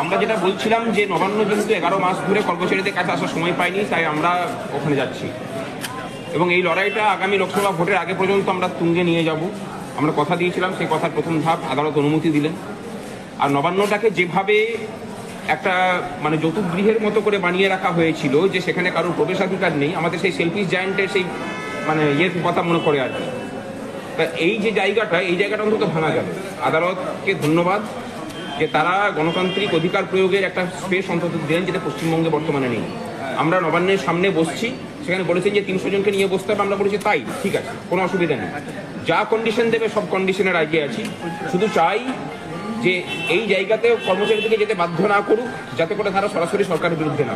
আমরা যেটা বলছিলাম যে নবান্ন যেহেতু 11 মাস ধরে কর্মচারীদের কাছে আসার সময় পাইনি, তাই আমরা ওখানে যাচ্ছি এবং এই লড়াইটা আগামী লোকসভা ভোটের আগে পর্যন্ত আমরা তুঙ্গে নিয়ে যাব। আমরা কথা দিয়েছিলাম, সেই কথার প্রথম ধাপ আদালত অনুমতি দিলেন। আর নবান্নটাকে যেভাবে একটা মানে যৌতুকগৃহের মতো করে বানিয়ে রাখা হয়েছিল, যে সেখানে কারোর প্রবেশাধিকার নেই, আমাদের সেই সেলফিশ জায়ান্টের সেই মানে ইয়ের কথা মনে করে আর কি। তা এই যে জায়গাটা, এই জায়গাটা অন্তত ভাঙা গেল। আদালতকে ধন্যবাদ যে তারা গণতান্ত্রিক অধিকার প্রয়োগের একটা স্পেস অন্তত দিলেন, যেটা পশ্চিমবঙ্গে বর্তমানে নেই। আমরা নবান্নের সামনে বসছি, সেখানে বলেছেন যে 300 জনকে নিয়ে বসতে হবে। আমরা বলেছি তাই ঠিক আছে, কোনো অসুবিধা নেই, যা কন্ডিশন দেবে সব কন্ডিশনে রাজি আছি। শুধু চাই যে এই জায়গাতে কর্মচারীদেরকে যেতে বাধ্য না করুক, যাতে করে তারা সরাসরি সরকারের বিরুদ্ধে না।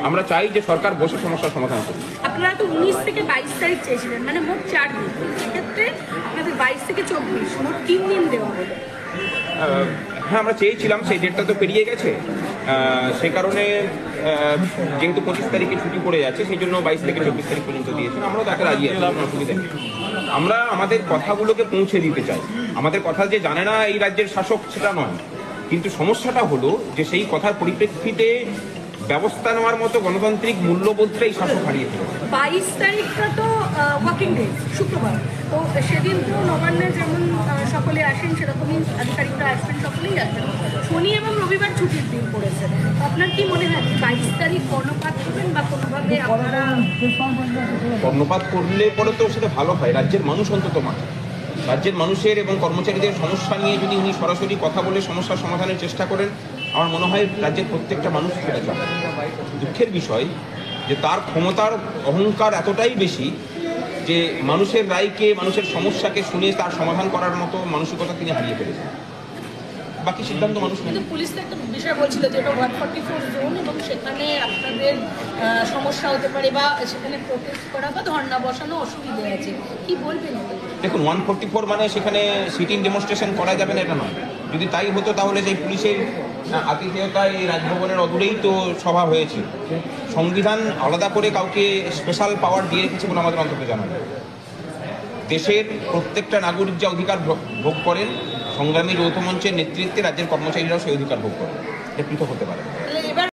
আমরা চাই যে সরকার বসে সমস্যার সমাধান করুক। আপনারা তো 19 থেকে 22 তারিখ চেয়েছিলেন, মানে মোট 4 দিন, সেক্ষেত্রে আপনাদের 22 থেকে 24 মোট 3 দিন দেওয়া হলো। হ্যাঁ, আমরা চেয়েছিলাম, সেই ডেটটা তো পেরিয়ে গেছে। সেই কারণে যেহেতু 25 তারিখে ছুটি পড়ে যাচ্ছে, সেই জন্য 22 থেকে 24 তারিখ পর্যন্ত দিয়েছেন। আমরাও তাকে রাজি আছি, কোনো অসুবিধা নেই। আমরা আমাদের কথাগুলোকে পৌঁছে দিতে চাই। আমাদের কথা যে জানে না এই রাজ্যের শাসক সেটা নয়, কিন্তু সমস্যাটা হলো যে সেই কথার পরিপ্রেক্ষিতে ব্যবস্থা নেওয়ার মতো গণতান্ত্রিক মূল্যবোধটাই শাসক হারিয়ে ফেলেছে। 22 তারিখটা তো ওয়ার্কিং ডে, শুক্রবার, তো সেদিন তো নবান্নে যেমন সকলে আসেন সেরকমই আধিকারিকরা আসবেন, সকলেই আসবেন। শনি এবং রবিবার ছুটির দিন পড়েছে। আপনার কি মনে হয় 22 তারিখ কর্ণপাত করবেন বা কোনোভাবে আপনারা? কর্ণপাত করলে পরে তো সেটা ভালো হয়, রাজ্যের মানুষ অন্তত মানে রাজ্যের মানুষের এবং কর্মচারীদের সমস্যা নিয়ে যদি উনি সরাসরি কথা বলে সমস্যার সমাধানের চেষ্টা করেন, আমার মনে হয় রাজ্যের প্রত্যেকটা মানুষ ফিরে যাবে। দুঃখের বিষয় যে তার ক্ষমতার অহংকার এতটাই বেশি যে মানুষের রায়কে, মানুষের সমস্যাকে শুনে তার সমাধান করার মতো মানসিকতা তিনি হারিয়ে ফেলেছেন। বাকি সিদ্ধান্ত মানুষ। কিন্তু পুলিশ তো একটা বিষয় বলছিল যে এটা 144 জোন এবং সেখানে আপনাদের সমস্যা হতে পারে বা সেখানে প্রোটেস্ট করা বা ধর্ণা বসানো অসুবিধা আছে, কি বলবেন? দেখুন, 144 মানে সেখানে সিটিং ডেমনস্ট্রেশন করা যাবে না এটা নয়। যদি তাই হতো তাহলে সেই পুলিশের আতিথেয়তায় এই রাজভবনের অদূরেই তো সভা হয়েছে। সংবিধান আলাদা করে কাউকে স্পেশাল পাওয়ার দিয়ে রেখেছে বলে আমাদের অন্তত জানা নেই। দেশের প্রত্যেকটা নাগরিক যে অধিকার ভোগ করেন, সংগ্রামী যৌথ মঞ্চের নেতৃত্বে রাজ্যের কর্মচারীরাও সেই অধিকার ভোগ করেন। এটা পৃথক হতে পারে।